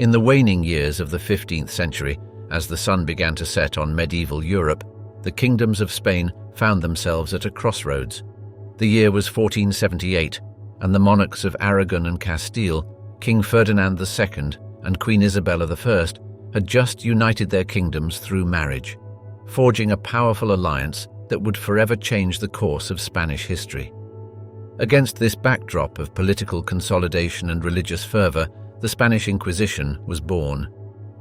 In the waning years of the 15th century, as the sun began to set on medieval Europe, the kingdoms of Spain found themselves at a crossroads. The year was 1478, and the monarchs of Aragon and Castile, King Ferdinand II and Queen Isabella I, had just united their kingdoms through marriage, forging a powerful alliance that would forever change the course of Spanish history. Against this backdrop of political consolidation and religious fervor, the Spanish Inquisition was born.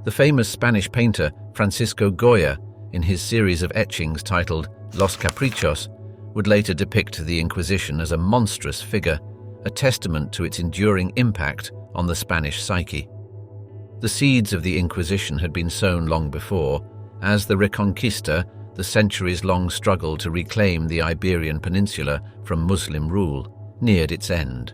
The famous Spanish painter Francisco Goya, in his series of etchings titled Los Caprichos, would later depict the Inquisition as a monstrous figure, a testament to its enduring impact on the Spanish psyche. The seeds of the Inquisition had been sown long before, as the Reconquista, the centuries-long struggle to reclaim the Iberian Peninsula from Muslim rule, neared its end.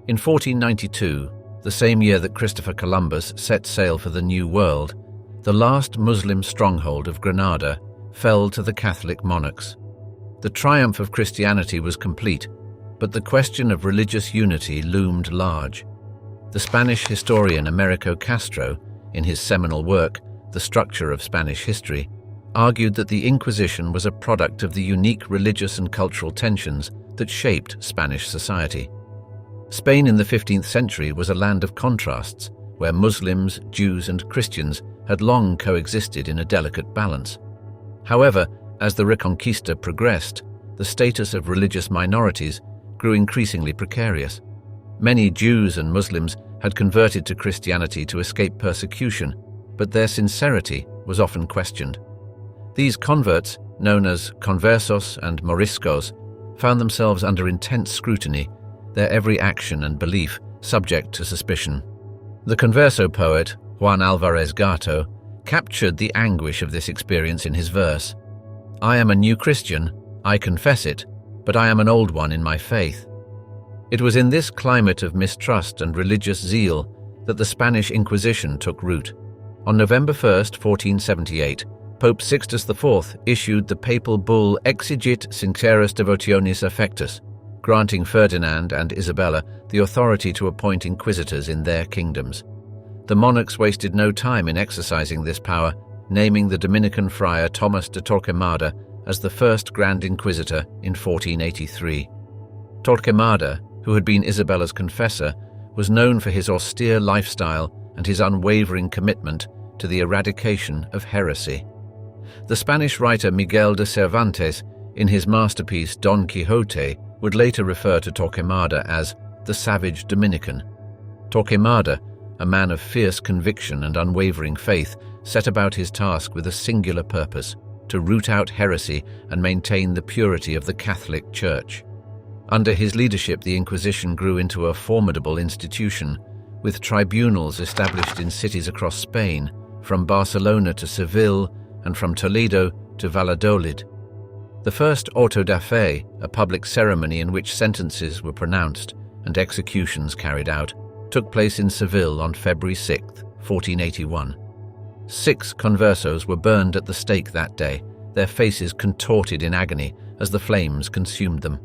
In 1492, the same year that Christopher Columbus set sail for the New World, the last Muslim stronghold of Granada fell to the Catholic monarchs. The triumph of Christianity was complete, but the question of religious unity loomed large. The Spanish historian Americo Castro, in his seminal work, The Structure of Spanish History, argued that the Inquisition was a product of the unique religious and cultural tensions that shaped Spanish society. Spain in the 15th century was a land of contrasts, where Muslims, Jews, and Christians had long coexisted in a delicate balance. However, as the Reconquista progressed, the status of religious minorities grew increasingly precarious. Many Jews and Muslims had converted to Christianity to escape persecution, but their sincerity was often questioned. These converts, known as conversos and moriscos, found themselves under intense scrutiny, their every action and belief subject to suspicion. The converso poet, Juan Álvarez Gato, captured the anguish of this experience in his verse. "I am a new Christian, I confess it, but I am an old one in my faith." It was in this climate of mistrust and religious zeal that the Spanish Inquisition took root. On November 1, 1478, Pope Sixtus IV issued the papal bull Exigit Sinceras Devotionis Affectus, granting Ferdinand and Isabella the authority to appoint inquisitors in their kingdoms. The monarchs wasted no time in exercising this power, naming the Dominican friar Thomas de Torquemada as the first Grand Inquisitor in 1483. Torquemada, who had been Isabella's confessor, was known for his austere lifestyle and his unwavering commitment to the eradication of heresy. The Spanish writer Miguel de Cervantes, in his masterpiece Don Quixote, would later refer to Torquemada as the savage Dominican. Torquemada, a man of fierce conviction and unwavering faith, set about his task with a singular purpose: to root out heresy and maintain the purity of the Catholic Church. Under his leadership, the Inquisition grew into a formidable institution, with tribunals established in cities across Spain, from Barcelona to Seville and from Toledo to Valladolid. The first auto da fe, a public ceremony in which sentences were pronounced and executions carried out, took place in Seville on February 6, 1481. 6 conversos were burned at the stake that day, their faces contorted in agony as the flames consumed them.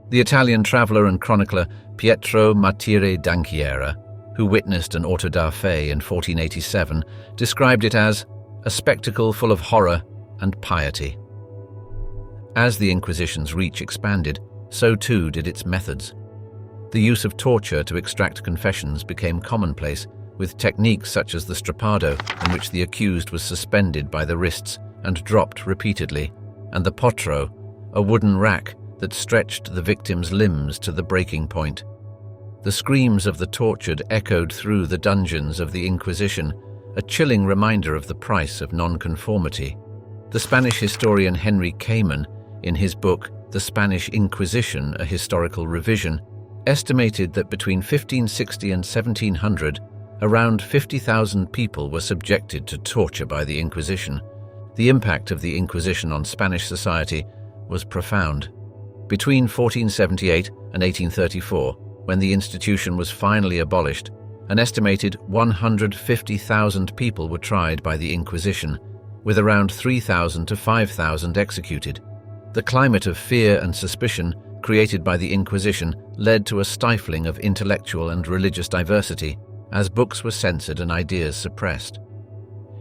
The Italian traveller and chronicler Pietro Martire d'Anchiera, who witnessed an auto da fe in 1487, described it as a spectacle full of horror and piety. As the Inquisition's reach expanded, so too did its methods. The use of torture to extract confessions became commonplace, with techniques such as the strappado, in which the accused was suspended by the wrists and dropped repeatedly, and the potro, a wooden rack that stretched the victim's limbs to the breaking point. The screams of the tortured echoed through the dungeons of the Inquisition, a chilling reminder of the price of nonconformity. The Spanish historian Henry Cayman, in his book The Spanish Inquisition, A Historical Revision, estimated that between 1560 and 1700, around 50,000 people were subjected to torture by the Inquisition. The impact of the Inquisition on Spanish society was profound. Between 1478 and 1834, when the institution was finally abolished, an estimated 150,000 people were tried by the Inquisition, with around 3,000 to 5,000 executed. The climate of fear and suspicion created by the Inquisition led to a stifling of intellectual and religious diversity, as books were censored and ideas suppressed.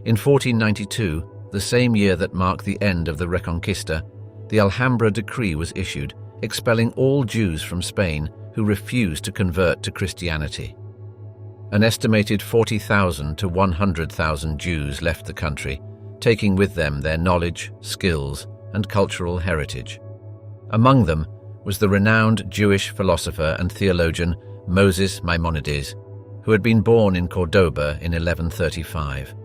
In 1492, the same year that marked the end of the Reconquista, the Alhambra decree was issued, expelling all Jews from Spain who refused to convert to Christianity. An estimated 40,000 to 100,000 Jews left the country, taking with them their knowledge, skills, and cultural heritage. Among them was the renowned Jewish philosopher and theologian Moses Maimonides, who had been born in Cordoba in 1135.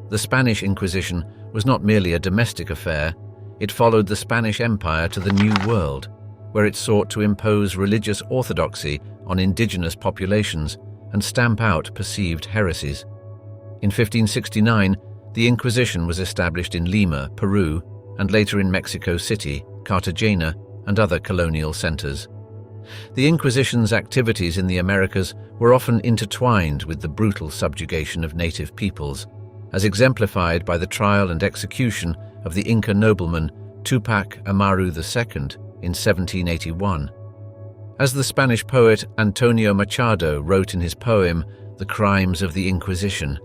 The Spanish Inquisition was not merely a domestic affair, it followed the Spanish Empire to the New World, where it sought to impose religious orthodoxy on indigenous populations and stamp out perceived heresies. In 1569, the Inquisition was established in Lima, Peru, and later in Mexico City, Cartagena, and other colonial centers. The Inquisition's activities in the Americas were often intertwined with the brutal subjugation of native peoples, as exemplified by the trial and execution of the Inca nobleman Tupac Amaru II in 1781. As the Spanish poet Antonio Machado wrote in his poem, The Crimes of the Inquisition,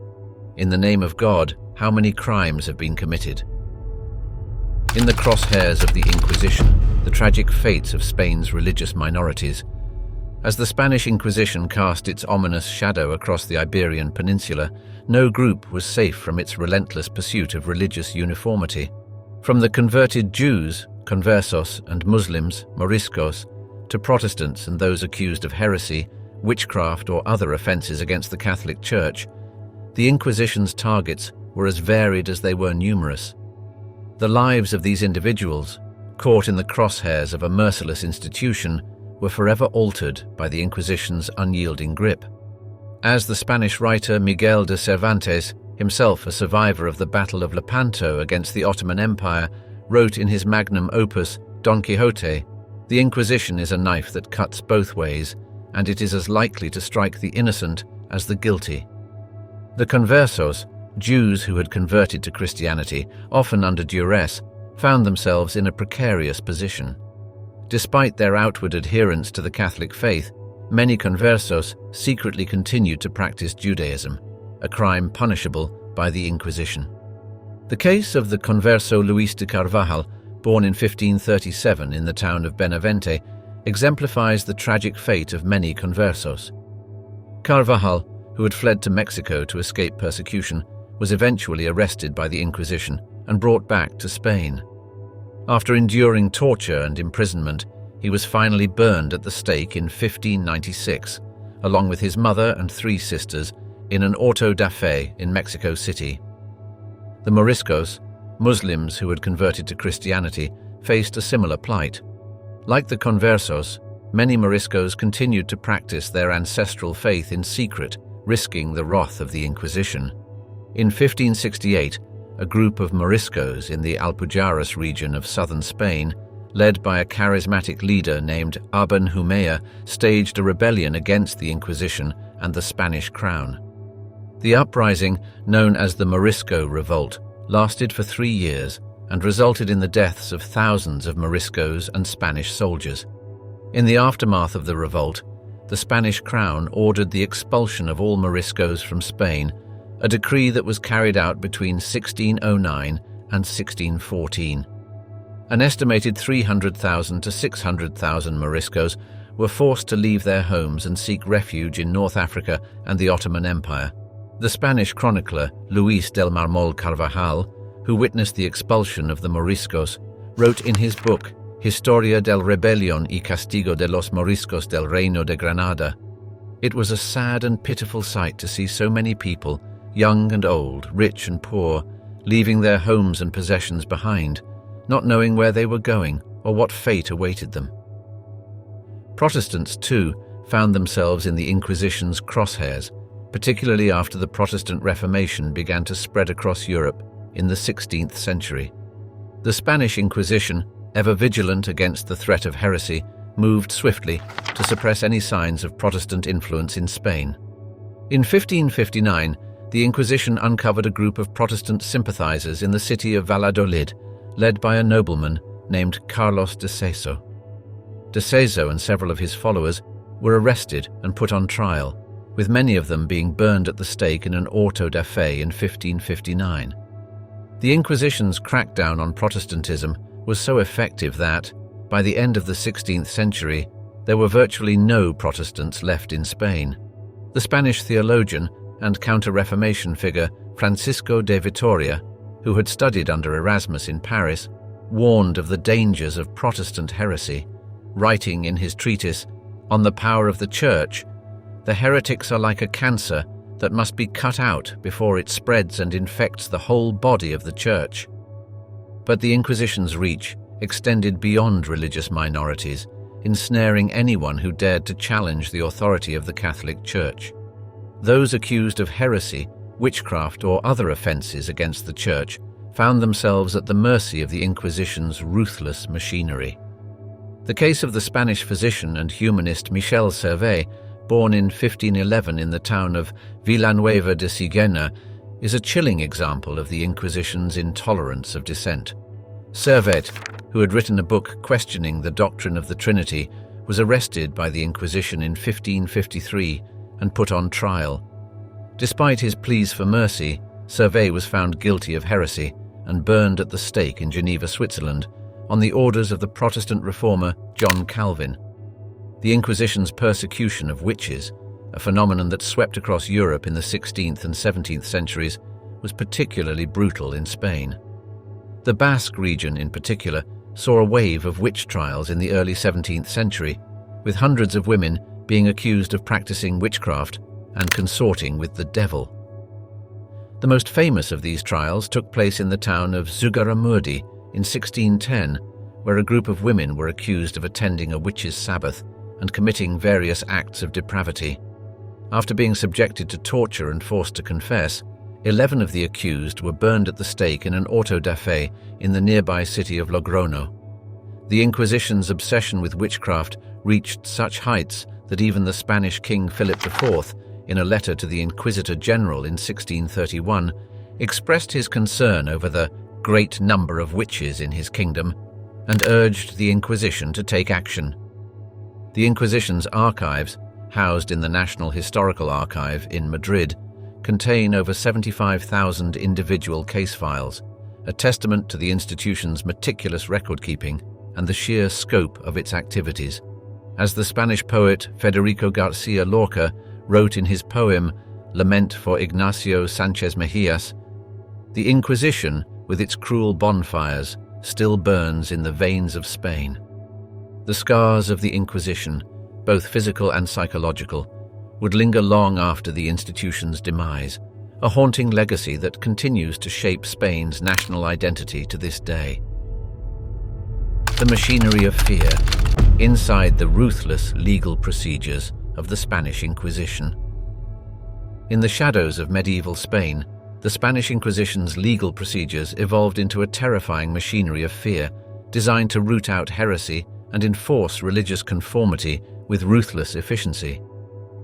"In the name of God, how many crimes have been committed?" In the crosshairs of the Inquisition, the tragic fates of Spain's religious minorities. As the Spanish Inquisition cast its ominous shadow across the Iberian Peninsula, no group was safe from its relentless pursuit of religious uniformity. From the converted Jews, conversos, and Muslims, moriscos, to Protestants and those accused of heresy, witchcraft, or other offenses against the Catholic Church, the Inquisition's targets were as varied as they were numerous. The lives of these individuals, caught in the crosshairs of a merciless institution, were forever altered by the Inquisition's unyielding grip. As the Spanish writer Miguel de Cervantes, himself a survivor of the Battle of Lepanto against the Ottoman Empire, wrote in his magnum opus, Don Quixote, "The Inquisition is a knife that cuts both ways, and it is as likely to strike the innocent as the guilty." The conversos, Jews who had converted to Christianity, often under duress, found themselves in a precarious position. Despite their outward adherence to the Catholic faith, many conversos secretly continued to practice Judaism, a crime punishable by the Inquisition. The case of the converso Luis de Carvajal, born in 1537 in the town of Benavente, exemplifies the tragic fate of many conversos. Carvajal, who had fled to Mexico to escape persecution, was eventually arrested by the Inquisition and brought back to Spain. After enduring torture and imprisonment, he was finally burned at the stake in 1596, along with his mother and 3 sisters, in an auto da fe in Mexico City. The Moriscos, Muslims who had converted to Christianity, faced a similar plight. Like the conversos, many Moriscos continued to practice their ancestral faith in secret, risking the wrath of the Inquisition. In 1568, a group of Moriscos in the Alpujarras region of southern Spain, led by a charismatic leader named Aben Humea, staged a rebellion against the Inquisition and the Spanish crown. The uprising, known as the Morisco Revolt, lasted for 3 years and resulted in the deaths of thousands of Moriscos and Spanish soldiers. In the aftermath of the revolt, the Spanish crown ordered the expulsion of all Moriscos from Spain, a decree that was carried out between 1609 and 1614. An estimated 300,000 to 600,000 Moriscos were forced to leave their homes and seek refuge in North Africa and the Ottoman Empire. The Spanish chronicler Luis del Marmol Carvajal, who witnessed the expulsion of the Moriscos, wrote in his book Historia del Rebelión y Castigo de los Moriscos del Reino de Granada, "It was a sad and pitiful sight to see so many people, young and old, rich and poor, leaving their homes and possessions behind, not knowing where they were going or what fate awaited them." Protestants, too, found themselves in the Inquisition's crosshairs, particularly after the Protestant Reformation began to spread across Europe in the 16th century. The Spanish Inquisition, ever vigilant against the threat of heresy, moved swiftly to suppress any signs of Protestant influence in Spain. In 1559, the Inquisition uncovered a group of Protestant sympathizers in the city of Valladolid, led by a nobleman named Carlos de Seso. De Seso and several of his followers were arrested and put on trial, with many of them being burned at the stake in an auto da fe in 1559. The Inquisition's crackdown on Protestantism was so effective that, by the end of the 16th century, there were virtually no Protestants left in Spain. The Spanish theologian and Counter-Reformation figure Francisco de Vitoria, who had studied under Erasmus in Paris, warned of the dangers of Protestant heresy, writing in his treatise On the Power of the Church, "The heretics are like a cancer that must be cut out before it spreads and infects the whole body of the Church." But the Inquisition's reach extended beyond religious minorities, ensnaring anyone who dared to challenge the authority of the Catholic Church. Those accused of heresy, witchcraft, or other offenses against the Church found themselves at the mercy of the Inquisition's ruthless machinery. The case of the Spanish physician and humanist Michel Servet, born in 1511 in the town of Villanueva de Sigena, is a chilling example of the Inquisition's intolerance of dissent. Servet, who had written a book questioning the doctrine of the Trinity, was arrested by the Inquisition in 1553 and put on trial. Despite his pleas for mercy, Servet was found guilty of heresy and burned at the stake in Geneva, Switzerland, on the orders of the Protestant reformer John Calvin. The Inquisition's persecution of witches, a phenomenon that swept across Europe in the 16th and 17th centuries, was particularly brutal in Spain. The Basque region in particular saw a wave of witch trials in the early 17th century, with hundreds of women being accused of practicing witchcraft and consorting with the devil. The most famous of these trials took place in the town of Zugarramurdi in 1610, where a group of women were accused of attending a witch's sabbath and committing various acts of depravity. After being subjected to torture and forced to confess, 11 of the accused were burned at the stake in an auto da fe in the nearby city of Logrono. The Inquisition's obsession with witchcraft reached such heights that even the Spanish King Philip IV, in a letter to the Inquisitor General in 1631, expressed his concern over the great number of witches in his kingdom and urged the Inquisition to take action. The Inquisition's archives, housed in the National Historical Archive in Madrid, contain over 75,000 individual case files, a testament to the institution's meticulous record-keeping and the sheer scope of its activities. As the Spanish poet Federico Garcia Lorca wrote in his poem Lament for Ignacio Sanchez Mejías, "The Inquisition, with its cruel bonfires, still burns in the veins of Spain." The scars of the Inquisition, both physical and psychological, would linger long after the institution's demise, a haunting legacy that continues to shape Spain's national identity to this day. The machinery of fear, inside the ruthless legal procedures of the Spanish Inquisition. In the shadows of medieval Spain, the Spanish Inquisition's legal procedures evolved into a terrifying machinery of fear, designed to root out heresy and enforce religious conformity with ruthless efficiency.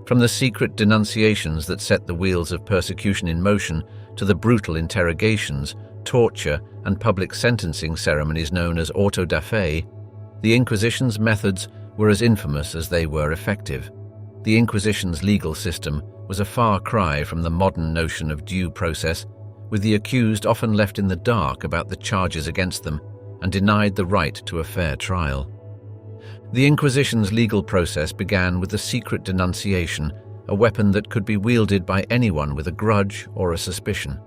From the secret denunciations that set the wheels of persecution in motion to the brutal interrogations, torture, and public sentencing ceremonies known as auto da fe, the Inquisition's methods were as infamous as they were effective. The Inquisition's legal system was a far cry from the modern notion of due process, with the accused often left in the dark about the charges against them and denied the right to a fair trial. The Inquisition's legal process began with the secret denunciation, a weapon that could be wielded by anyone with a grudge or a suspicion.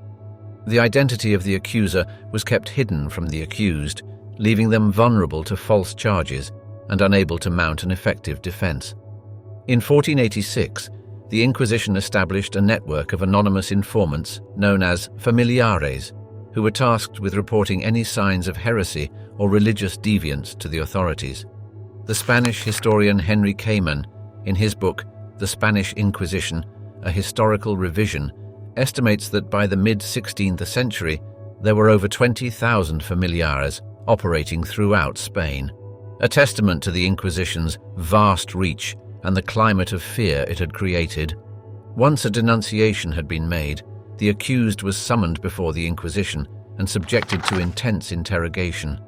The identity of the accuser was kept hidden from the accused, leaving them vulnerable to false charges and unable to mount an effective defense. In 1486, the Inquisition established a network of anonymous informants known as familiares, who were tasked with reporting any signs of heresy or religious deviance to the authorities. The Spanish historian Henry Cayman, in his book The Spanish Inquisition, a historical revision, estimates that by the mid-16th century there were over 20,000 familiares operating throughout Spain, a testament to the Inquisition's vast reach and the climate of fear it had created. Once a denunciation had been made, the accused was summoned before the Inquisition and subjected to intense interrogation.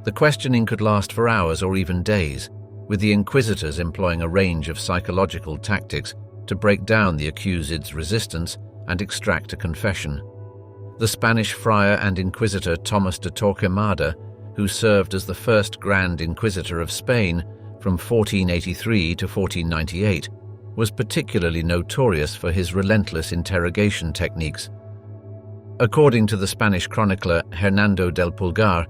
The questioning could last for hours or even days, with the inquisitors employing a range of psychological tactics to break down the accused's resistance and extract a confession. The Spanish friar and inquisitor Thomas de Torquemada, who served as the first Grand Inquisitor of Spain from 1483 to 1498, was particularly notorious for his relentless interrogation techniques. According to the Spanish chronicler Hernando del Pulgar,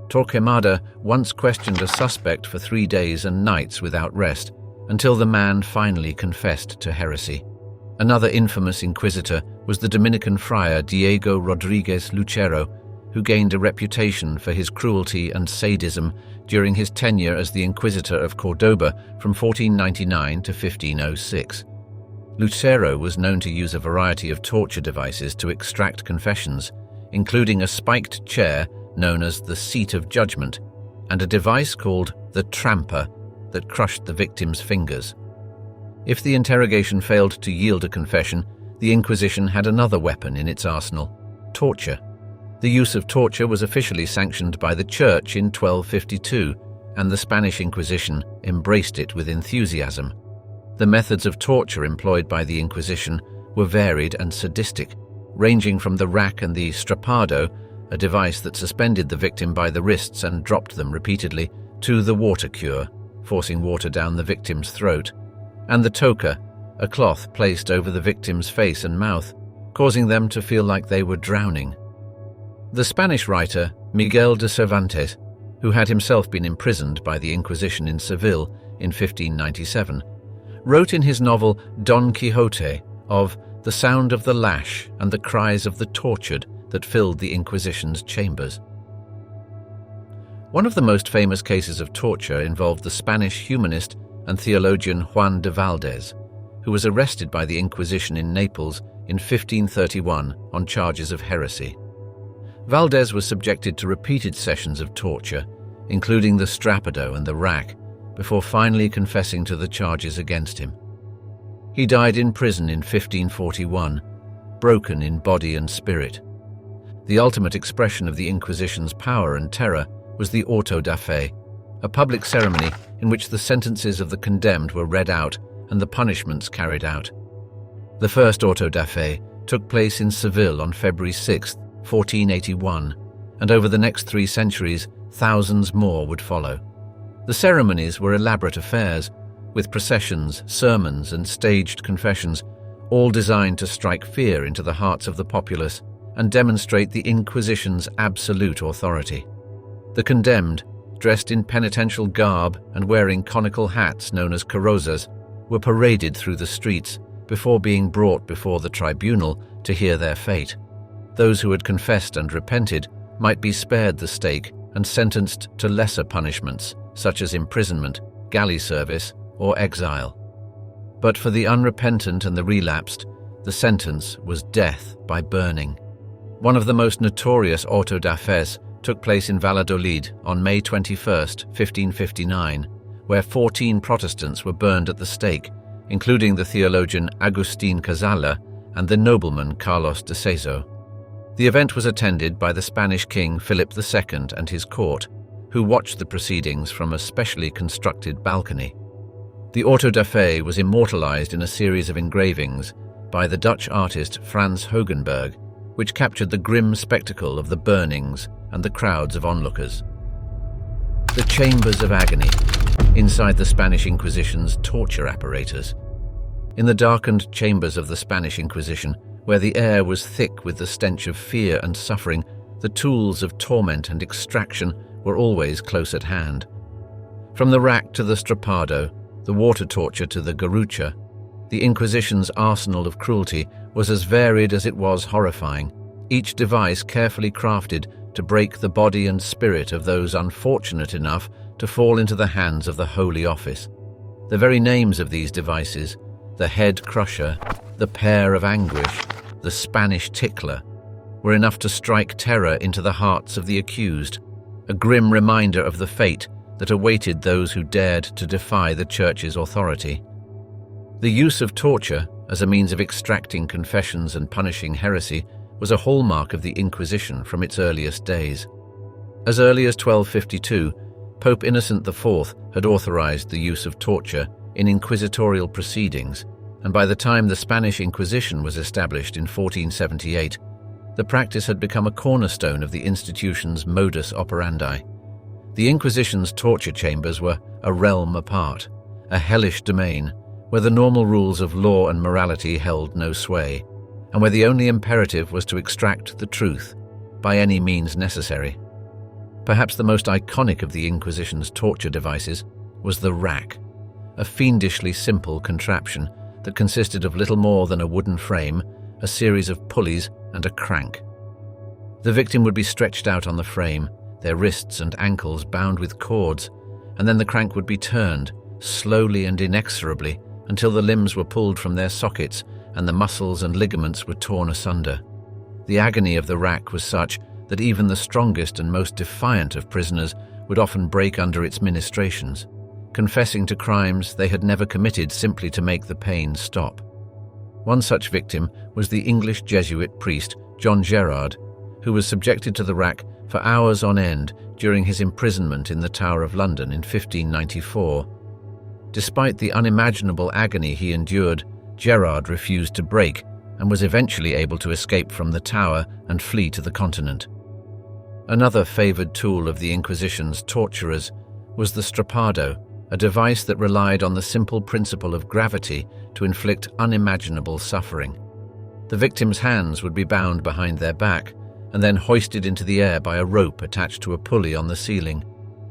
Torquemada once questioned a suspect for 3 days and nights without rest, until the man finally confessed to heresy. Another infamous inquisitor was the Dominican friar Diego Rodriguez Lucero, who gained a reputation for his cruelty and sadism during his tenure as the Inquisitor of Cordoba from 1499 to 1506. Lucero was known to use a variety of torture devices to extract confessions, including a spiked chair known as the seat of judgment, and a device called the tramper that crushed the victim's fingers. If the interrogation failed to yield a confession, the Inquisition had another weapon in its arsenal: torture. The use of torture was officially sanctioned by the Church in 1252, and the Spanish Inquisition embraced it with enthusiasm. The methods of torture employed by the Inquisition were varied and sadistic, ranging from the rack and the strapado, a device that suspended the victim by the wrists and dropped them repeatedly, to the water cure, forcing water down the victim's throat, and the toca, a cloth placed over the victim's face and mouth, causing them to feel like they were drowning. The Spanish writer Miguel de Cervantes, who had himself been imprisoned by the Inquisition in Seville in 1597, wrote in his novel Don Quixote of the sound of the lash and the cries of the tortured that filled the Inquisition's chambers. One of the most famous cases of torture involved the Spanish humanist and theologian Juan de Valdez, who was arrested by the Inquisition in Naples in 1531 on charges of heresy. Valdez was subjected to repeated sessions of torture, including the strapado and the rack, before finally confessing to the charges against him. He died in prison in 1541, broken in body and spirit. The ultimate expression of the Inquisition's power and terror was the auto da fe, a public ceremony in which the sentences of the condemned were read out and the punishments carried out. The first auto da fe took place in Seville on February 6, 1481, and over the next 3 centuries, thousands more would follow. The ceremonies were elaborate affairs, with processions, sermons, and staged confessions, all designed to strike fear into the hearts of the populace and demonstrate the Inquisition's absolute authority. The condemned, dressed in penitential garb and wearing conical hats known as carrozas, were paraded through the streets before being brought before the tribunal to hear their fate. Those who had confessed and repented might be spared the stake and sentenced to lesser punishments, such as imprisonment, galley service, or exile. But for the unrepentant and the relapsed, the sentence was death by burning. One of the most notorious auto da fes took place in Valladolid on May 21, 1559, where 14 Protestants were burned at the stake, including the theologian Agustín Cazalla and the nobleman Carlos de Seso. The event was attended by the Spanish King Philip II and his court, who watched the proceedings from a specially constructed balcony. The auto da fe was immortalized in a series of engravings by the Dutch artist Frans Hogenberg, which captured the grim spectacle of the burnings and the crowds of onlookers. The chambers of agony, inside the Spanish Inquisition's torture apparatus. In the darkened chambers of the Spanish Inquisition, where the air was thick with the stench of fear and suffering, the tools of torment and extraction were always close at hand. From the rack to the strapado, the water torture to the garrucha, the Inquisition's arsenal of cruelty was as varied as it was horrifying, each device carefully crafted to break the body and spirit of those unfortunate enough to fall into the hands of the Holy Office. The very names of these devices, the head crusher, the pear of anguish, the Spanish tickler, were enough to strike terror into the hearts of the accused, a grim reminder of the fate that awaited those who dared to defy the Church's authority. The use of torture as a means of extracting confessions and punishing heresy was a hallmark of the Inquisition from its earliest days. As early as 1252, Pope Innocent IV had authorized the use of torture in inquisitorial proceedings, and by the time the Spanish Inquisition was established in 1478, the practice had become a cornerstone of the institution's modus operandi. The Inquisition's torture chambers were a realm apart, a hellish domain where the normal rules of law and morality held no sway, and where the only imperative was to extract the truth by any means necessary. Perhaps the most iconic of the Inquisition's torture devices was the rack, a fiendishly simple contraption that consisted of little more than a wooden frame, a series of pulleys, and a crank. The victim would be stretched out on the frame, their wrists and ankles bound with cords, and then the crank would be turned, slowly and inexorably, until the limbs were pulled from their sockets and the muscles and ligaments were torn asunder. The agony of the rack was such that even the strongest and most defiant of prisoners would often break under its ministrations, confessing to crimes they had never committed simply to make the pain stop. One such victim was the English Jesuit priest John Gerard, who was subjected to the rack for hours on end during his imprisonment in the Tower of London in 1594. Despite the unimaginable agony he endured, Gerard refused to break and was eventually able to escape from the tower and flee to the continent. Another favored tool of the Inquisition's torturers was the strappado, a device that relied on the simple principle of gravity to inflict unimaginable suffering. The victim's hands would be bound behind their back and then hoisted into the air by a rope attached to a pulley on the ceiling.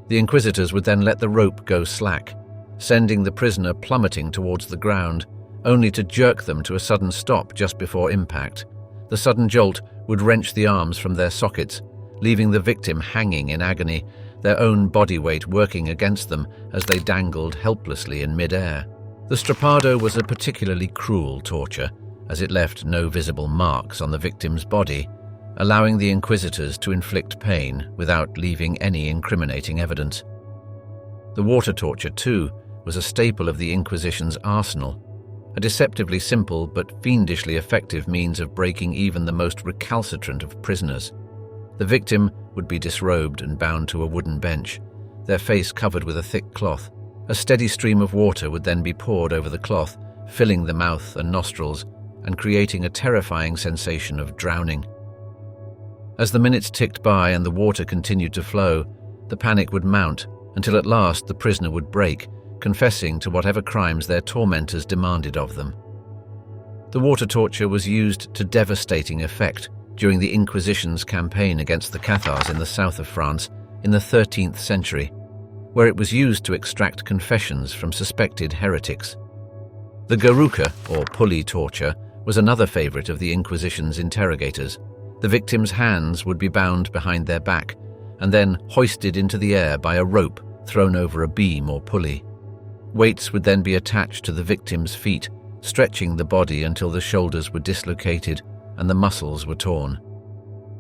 The inquisitors would then let the rope go slack, sending the prisoner plummeting towards the ground, only to jerk them to a sudden stop just before impact. The sudden jolt would wrench the arms from their sockets, leaving the victim hanging in agony, their own body weight working against them as they dangled helplessly in mid-air. The strappado was a particularly cruel torture, as it left no visible marks on the victim's body, allowing the inquisitors to inflict pain without leaving any incriminating evidence. The water torture, too, was a staple of the Inquisition's arsenal, a deceptively simple but fiendishly effective means of breaking even the most recalcitrant of prisoners. The victim would be disrobed and bound to a wooden bench, their face covered with a thick cloth. A steady stream of water would then be poured over the cloth, filling the mouth and nostrils and creating a terrifying sensation of drowning. As the minutes ticked by and the water continued to flow, the panic would mount until at last the prisoner would break, confessing to whatever crimes their tormentors demanded of them. The water torture was used to devastating effect during the Inquisition's campaign against the Cathars in the south of France in the 13th century, where it was used to extract confessions from suspected heretics. The garrucha, or pulley torture, was another favorite of the Inquisition's interrogators. The victim's hands would be bound behind their back and then hoisted into the air by a rope thrown over a beam or pulley. Weights would then be attached to the victim's feet, stretching the body until the shoulders were dislocated and the muscles were torn.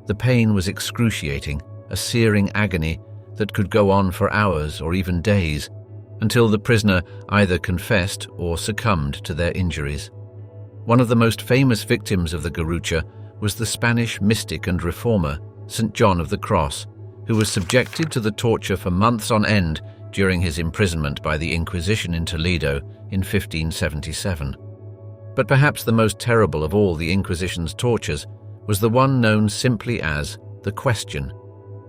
The pain was excruciating, a searing agony that could go on for hours or even days, until the prisoner either confessed or succumbed to their injuries. One of the most famous victims of the garrucha was the Spanish mystic and reformer, St. John of the Cross, who was subjected to the torture for months on end during his imprisonment by the Inquisition in Toledo in 1577. But perhaps the most terrible of all the Inquisition's tortures was the one known simply as the question,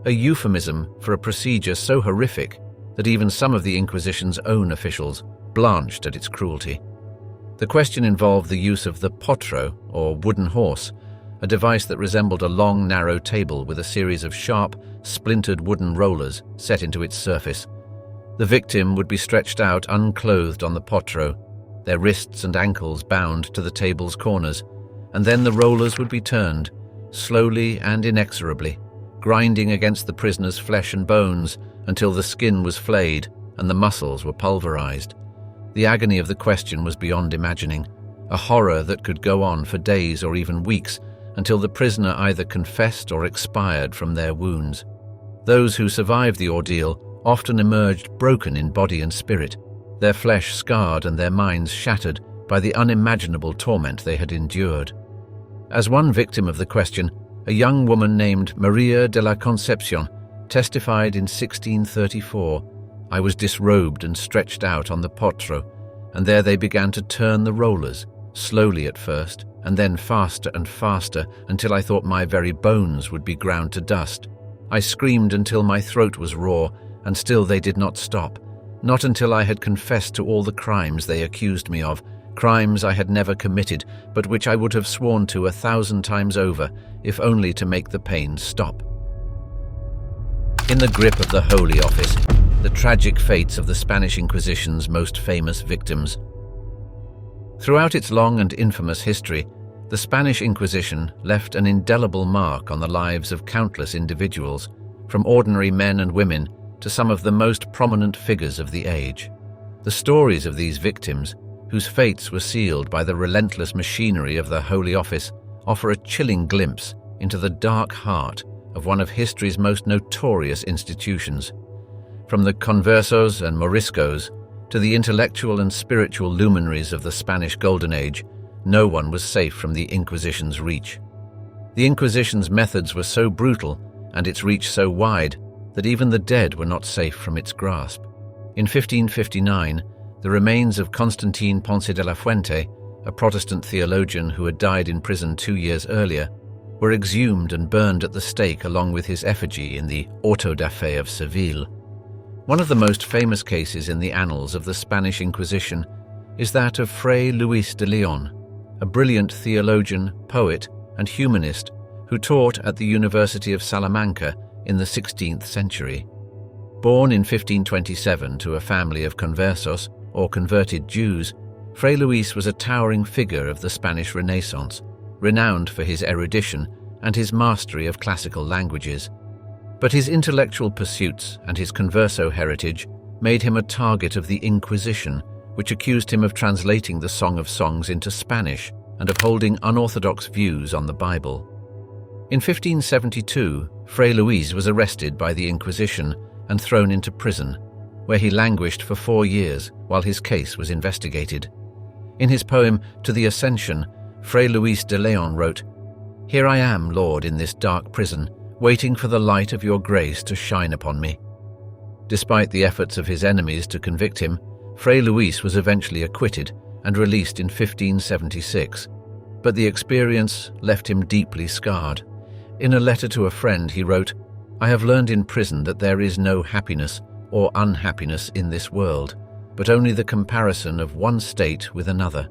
a euphemism for a procedure so horrific that even some of the Inquisition's own officials blanched at its cruelty. The question involved the use of the potro, or wooden horse, a device that resembled a long, narrow table with a series of sharp, splintered wooden rollers set into its surface. The victim would be stretched out unclothed on the potro, their wrists and ankles bound to the table's corners, and then the rollers would be turned, slowly and inexorably, grinding against the prisoner's flesh and bones until the skin was flayed and the muscles were pulverized. The agony of the question was beyond imagining, a horror that could go on for days or even weeks until the prisoner either confessed or expired from their wounds. Those who survived the ordeal often emerged broken in body and spirit, their flesh scarred and their minds shattered by the unimaginable torment they had endured. As one victim of the question, a young woman named Maria de la Concepcion testified in 1634, "I was disrobed and stretched out on the potro, and there they began to turn the rollers, slowly at first, and then faster and faster, until I thought my very bones would be ground to dust. I screamed until my throat was raw, and still they did not stop, not until I had confessed to all the crimes they accused me of, crimes I had never committed, but which I would have sworn to 1,000 times over, if only to make the pain stop. In the grip of the Holy Office, the tragic fates of the Spanish Inquisition's most famous victims. Throughout its long and infamous history, the Spanish Inquisition left an indelible mark on the lives of countless individuals, from ordinary men and women to some of the most prominent figures of the age. The stories of these victims, whose fates were sealed by the relentless machinery of the Holy Office, offer a chilling glimpse into the dark heart of one of history's most notorious institutions. From the conversos and moriscos to the intellectual and spiritual luminaries of the Spanish Golden Age, no one was safe from the Inquisition's reach. The Inquisition's methods were so brutal and its reach so wide that even the dead were not safe from its grasp. In 1559, the remains of Constantine Ponce de la Fuente, a Protestant theologian who had died in prison 2 years earlier, were exhumed and burned at the stake along with his effigy in the auto da fe of Seville. One of the most famous cases in the annals of the Spanish Inquisition is that of Fray Luis de Leon, a brilliant theologian, poet, and humanist who taught at the University of Salamanca in the 16th century. Born in 1527 to a family of conversos, or converted Jews, Fray Luis was a towering figure of the Spanish Renaissance, renowned for his erudition and his mastery of classical languages. But his intellectual pursuits and his converso heritage made him a target of the Inquisition, which accused him of translating the Song of Songs into Spanish and of holding unorthodox views on the Bible. In 1572, Fray Luis was arrested by the Inquisition and thrown into prison, where he languished for 4 years while his case was investigated. In his poem To the Ascension, Fray Luis de Leon wrote, "Here I am, Lord, in this dark prison, waiting for the light of your grace to shine upon me." Despite the efforts of his enemies to convict him, Fray Luis was eventually acquitted and released in 1576. But the experience left him deeply scarred. In a letter to a friend, he wrote, "I have learned in prison that there is no happiness or unhappiness in this world, but only the comparison of one state with another."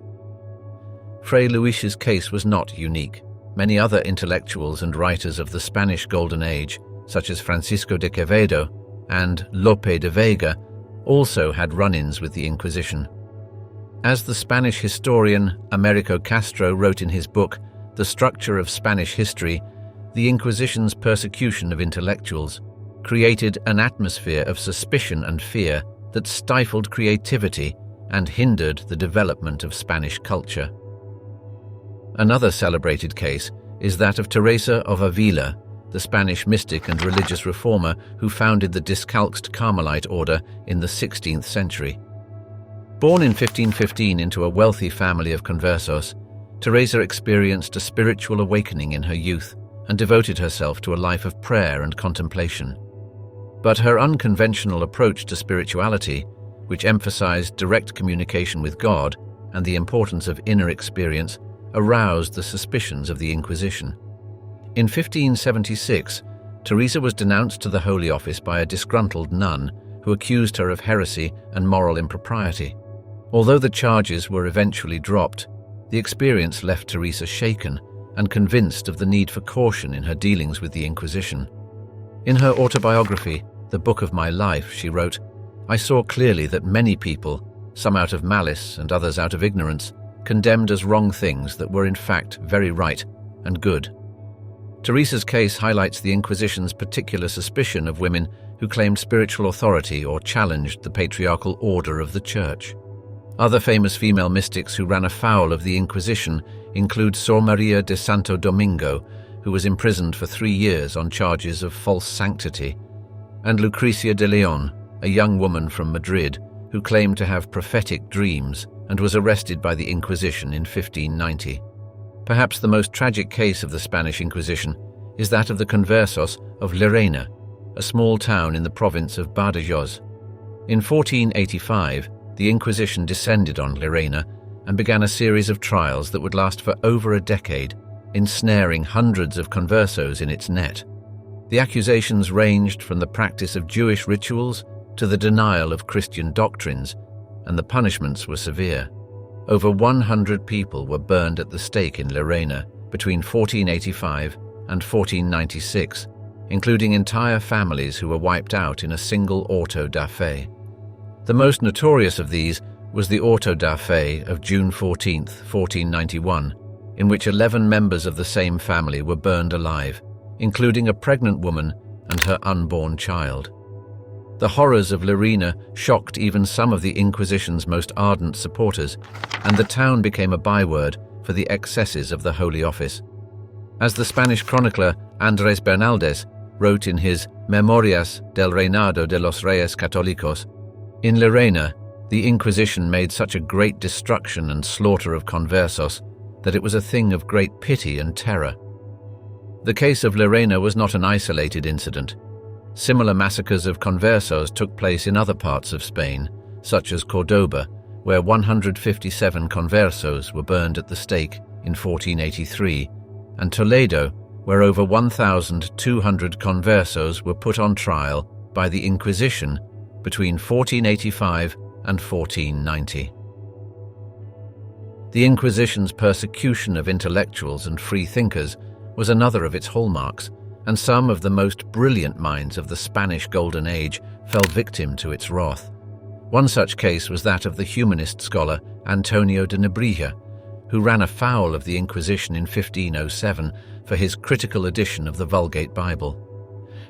Fray Luis's case was not unique. Many other intellectuals and writers of the Spanish Golden Age, such as Francisco de Quevedo and Lope de Vega, also had run-ins with the Inquisition. As the Spanish historian Americo Castro wrote in his book, The Structure of Spanish History, the Inquisition's persecution of intellectuals created an atmosphere of suspicion and fear that stifled creativity and hindered the development of Spanish culture. Another celebrated case is that of Teresa of Avila, the Spanish mystic and religious reformer who founded the Discalced Carmelite order in the 16th century. Born in 1515 into a wealthy family of conversos, Teresa experienced a spiritual awakening in her youth and devoted herself to a life of prayer and contemplation. But her unconventional approach to spirituality, which emphasized direct communication with God and the importance of inner experience, aroused the suspicions of the Inquisition. In 1576, Teresa was denounced to the Holy Office by a disgruntled nun who accused her of heresy and moral impropriety. Although the charges were eventually dropped, the experience left Teresa shaken and convinced of the need for caution in her dealings with the Inquisition. In her autobiography, The Book of My Life, she wrote, "I saw clearly that many people, some out of malice and others out of ignorance, condemned as wrong things that were in fact very right and good." Teresa's case highlights the Inquisition's particular suspicion of women who claimed spiritual authority or challenged the patriarchal order of the Church. Other famous female mystics who ran afoul of the Inquisition include Sor Maria de Santo Domingo, who was imprisoned for 3 years on charges of false sanctity, and Lucrecia de Leon, a young woman from Madrid who claimed to have prophetic dreams and was arrested by the Inquisition in 1590. Perhaps the most tragic case of the Spanish Inquisition is that of the conversos of Llerena, a small town in the province of Badajoz. In 1485, the Inquisition descended on Llerena and began a series of trials that would last for over a decade, ensnaring hundreds of conversos in its net. The accusations ranged from the practice of Jewish rituals to the denial of Christian doctrines, and the punishments were severe. Over 100 people were burned at the stake in Llerena between 1485 and 1496, including entire families who were wiped out in a single auto da fe. The most notorious of these was the auto da fe of June 14, 1491, in which 11 members of the same family were burned alive, including a pregnant woman and her unborn child. The horrors of Llerena shocked even some of the Inquisition's most ardent supporters, and the town became a byword for the excesses of the Holy Office. As the Spanish chronicler Andrés Bernaldez wrote in his Memorias del Reinado de los Reyes Católicos, in Llerena, the Inquisition made such a great destruction and slaughter of conversos that it was a thing of great pity and terror. The case of Llerena was not an isolated incident. Similar massacres of conversos took place in other parts of Spain, such as Córdoba, where 157 conversos were burned at the stake in 1483, and Toledo, where over 1,200 conversos were put on trial by the Inquisition between 1485 and 1490. The Inquisition's persecution of intellectuals and free thinkers was another of its hallmarks, and some of the most brilliant minds of the Spanish Golden Age fell victim to its wrath. One such case was that of the humanist scholar Antonio de Nebrija, who ran afoul of the Inquisition in 1507 for his critical edition of the Vulgate Bible.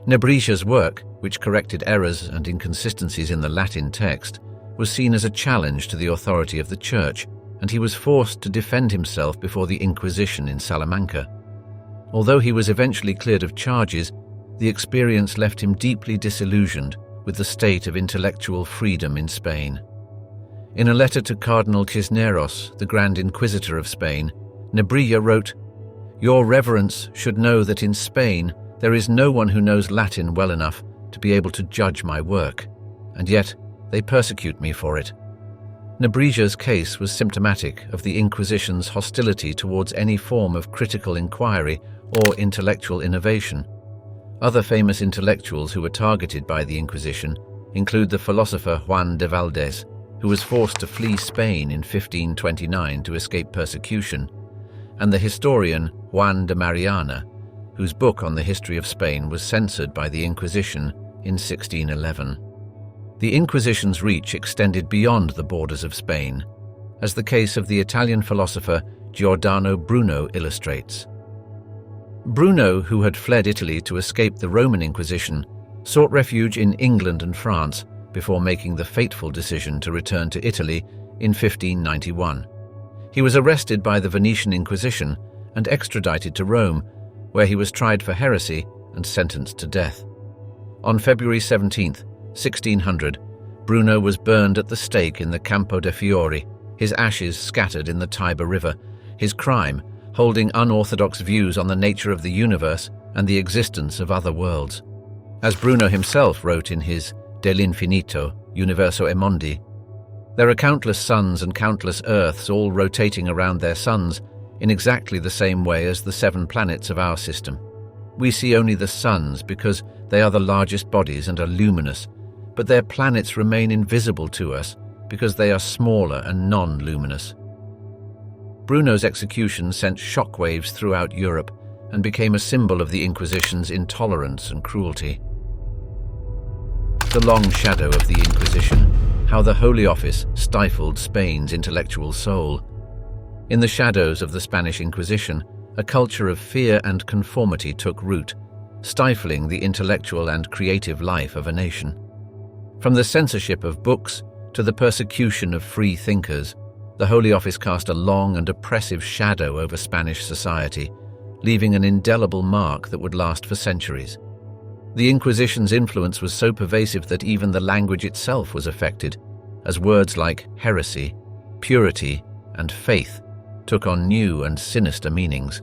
Nebrija's work, which corrected errors and inconsistencies in the Latin text, was seen as a challenge to the authority of the Church, and he was forced to defend himself before the Inquisition in Salamanca. Although he was eventually cleared of charges, the experience left him deeply disillusioned with the state of intellectual freedom in Spain. In a letter to Cardinal Cisneros, the Grand Inquisitor of Spain, Nebrija wrote, "Your Reverence should know that in Spain there is no one who knows Latin well enough to be able to judge my work, and yet they persecute me for it." Nebrija's case was symptomatic of the Inquisition's hostility towards any form of critical inquiry or intellectual innovation. Other famous intellectuals who were targeted by the Inquisition include the philosopher Juan de Valdés, who was forced to flee Spain in 1529 to escape persecution, and the historian Juan de Mariana, whose book on the history of Spain was censored by the Inquisition in 1611. The Inquisition's reach extended beyond the borders of Spain, as the case of the Italian philosopher Giordano Bruno illustrates. Bruno, who had fled Italy to escape the Roman Inquisition, sought refuge in England and France before making the fateful decision to return to Italy in 1591. He was arrested by the Venetian Inquisition and extradited to Rome, where he was tried for heresy and sentenced to death. On February 17, 1600, Bruno was burned at the stake in the Campo de' Fiori, his ashes scattered in the Tiber River, his crime holding unorthodox views on the nature of the universe and the existence of other worlds. As Bruno himself wrote in his Dell'infinito, Universo e Mondi, "There are countless suns and countless earths all rotating around their suns in exactly the same way as the 7 planets of our system. We see only the suns because they are the largest bodies and are luminous, but their planets remain invisible to us because they are smaller and non-luminous." Bruno's execution sent shockwaves throughout Europe and became a symbol of the Inquisition's intolerance and cruelty. The long shadow of the Inquisition, how the Holy Office stifled Spain's intellectual soul. In the shadows of the Spanish Inquisition, a culture of fear and conformity took root, stifling the intellectual and creative life of a nation. From the censorship of books to the persecution of free thinkers, the Holy Office cast a long and oppressive shadow over Spanish society, leaving an indelible mark that would last for centuries. The Inquisition's influence was so pervasive that even the language itself was affected, as words like heresy, purity, and faith took on new and sinister meanings.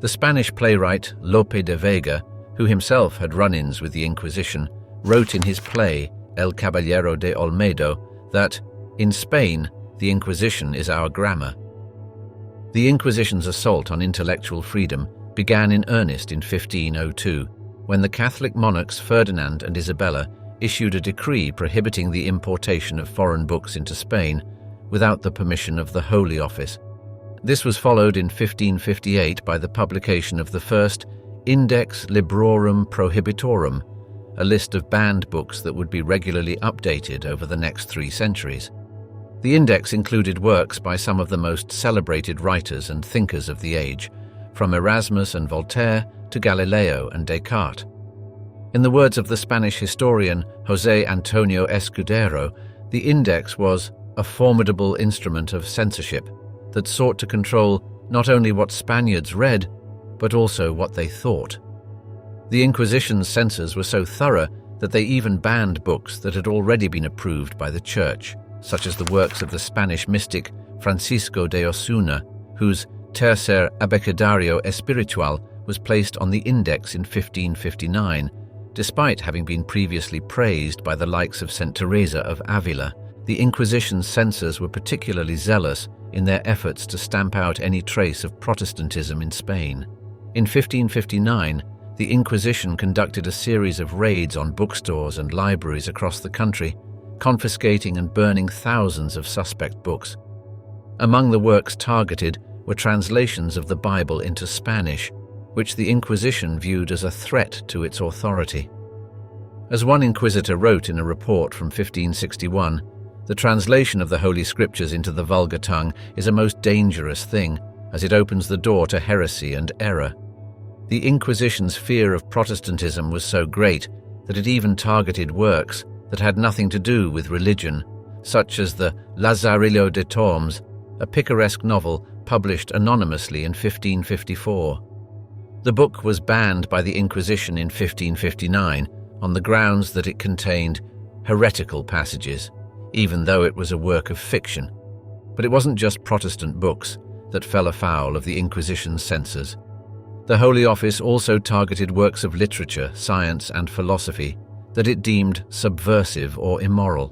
The Spanish playwright Lope de Vega, who himself had run-ins with the Inquisition, wrote in his play El Caballero de Olmedo that, In Spain, the Inquisition is our grammar. The Inquisition's assault on intellectual freedom began in earnest in 1502, when the Catholic monarchs Ferdinand and Isabella issued a decree prohibiting the importation of foreign books into Spain without the permission of the Holy Office. This was followed in 1558 by the publication of the first Index Librorum Prohibitorum, a list of banned books that would be regularly updated over the next 3 centuries. The index included works by some of the most celebrated writers and thinkers of the age, from Erasmus and Voltaire to Galileo and Descartes. In the words of the Spanish historian José Antonio Escudero, the index was a formidable instrument of censorship that sought to control not only what Spaniards read, but also what they thought. The Inquisition's censors were so thorough that they even banned books that had already been approved by the Church, such as the works of the Spanish mystic Francisco de Osuna, whose Tercer Abecedario Espiritual was placed on the index in 1559, despite having been previously praised by the likes of St. Teresa of Avila. The Inquisition's censors were particularly zealous in their efforts to stamp out any trace of Protestantism in Spain. In 1559, the Inquisition conducted a series of raids on bookstores and libraries across the country, confiscating and burning thousands of suspect books. Among the works targeted were translations of the Bible into Spanish, which the Inquisition viewed as a threat to its authority. As one inquisitor wrote in a report from 1561, the translation of the Holy Scriptures into the vulgar tongue is a most dangerous thing, as it opens the door to heresy and error. The Inquisition's fear of Protestantism was so great that it even targeted works that had nothing to do with religion, such as the Lazarillo de Tormes, a picaresque novel published anonymously in 1554. The book was banned by the Inquisition in 1559 on the grounds that it contained heretical passages, even though it was a work of fiction. But it wasn't just Protestant books that fell afoul of the Inquisition's censors. The Holy Office also targeted works of literature, science, and philosophy that it deemed subversive or immoral.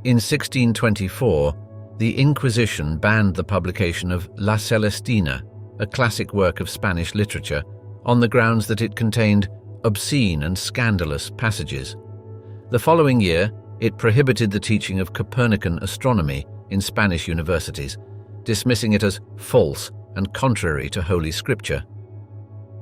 In 1624, the Inquisition banned the publication of La Celestina, a classic work of Spanish literature, on the grounds that it contained obscene and scandalous passages. The following year, it prohibited the teaching of Copernican astronomy in Spanish universities, dismissing it as false and contrary to Holy Scripture.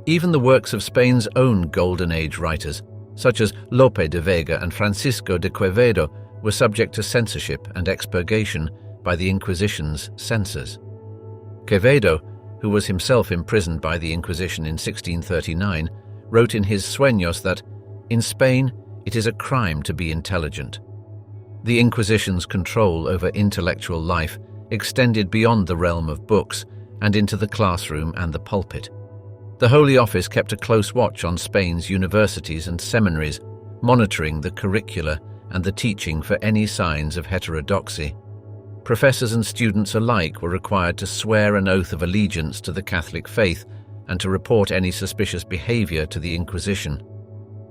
Even the works of Spain's own Golden Age writers, such as Lope de Vega and Francisco de Quevedo, were subject to censorship and expurgation by the Inquisition's censors. Quevedo, who was himself imprisoned by the Inquisition in 1639, wrote in his Sueños that, "In Spain, it is a crime to be intelligent." The Inquisition's control over intellectual life extended beyond the realm of books and into the classroom and the pulpit. The Holy Office kept a close watch on Spain's universities and seminaries, monitoring the curricula and the teaching for any signs of heterodoxy. Professors and students alike were required to swear an oath of allegiance to the Catholic faith and to report any suspicious behavior to the Inquisition.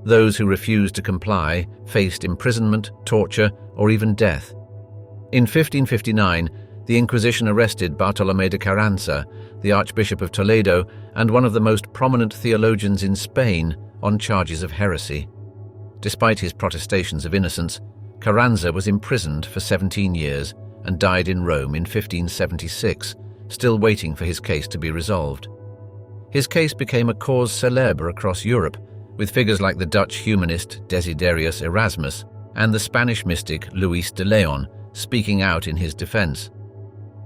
Those who refused to comply faced imprisonment, torture, or even death. In 1559, the Inquisition arrested Bartolomé de Carranza, the Archbishop of Toledo and one of the most prominent theologians in Spain, on charges of heresy. Despite his protestations of innocence, Carranza was imprisoned for 17 years and died in Rome in 1576, still waiting for his case to be resolved. His case became a cause célèbre across Europe, with figures like the Dutch humanist Desiderius Erasmus and the Spanish mystic Luis de Leon speaking out in his defense.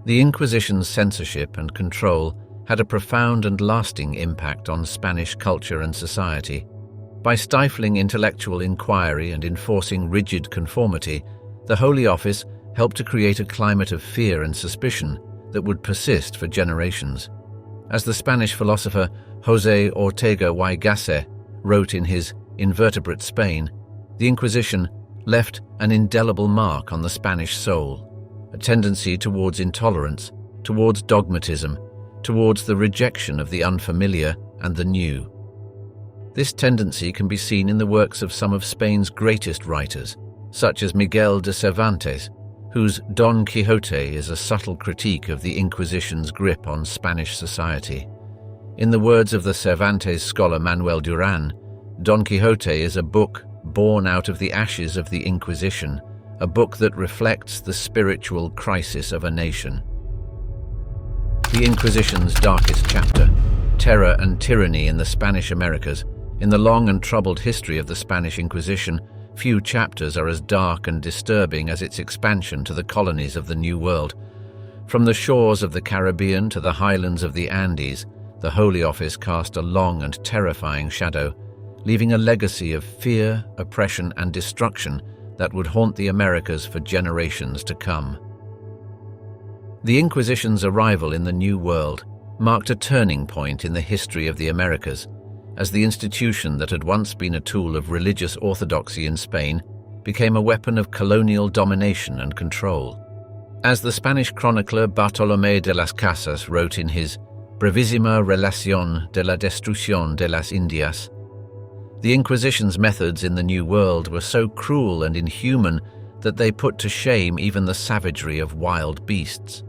The Inquisition's censorship and control had a profound and lasting impact on Spanish culture and society. By stifling intellectual inquiry and enforcing rigid conformity, the Holy Office helped to create a climate of fear and suspicion that would persist for generations. As the Spanish philosopher José Ortega y Gasset wrote in his Invertebrate Spain, the Inquisition left an indelible mark on the Spanish soul, a tendency towards intolerance, towards dogmatism, towards the rejection of the unfamiliar and the new. This tendency can be seen in the works of some of Spain's greatest writers, such as Miguel de Cervantes, whose Don Quixote is a subtle critique of the Inquisition's grip on Spanish society. In the words of the Cervantes scholar Manuel Duran, Don Quixote is a book born out of the ashes of the Inquisition, a book that reflects the spiritual crisis of a nation. The Inquisition's darkest chapter, terror and tyranny in the Spanish Americas. In the long and troubled history of the Spanish Inquisition, few chapters are as dark and disturbing as its expansion to the colonies of the New World. From the shores of the Caribbean to the highlands of the Andes, the Holy Office cast a long and terrifying shadow, leaving a legacy of fear, oppression, and destruction that would haunt the Americas for generations to come. The Inquisition's arrival in the New World marked a turning point in the history of the Americas, as the institution that had once been a tool of religious orthodoxy in Spain became a weapon of colonial domination and control. As the Spanish chronicler Bartolomé de las Casas wrote in his Brevísima Relación de la Destrucción de las Indias, the Inquisition's methods in the New World were so cruel and inhuman that they put to shame even the savagery of wild beasts.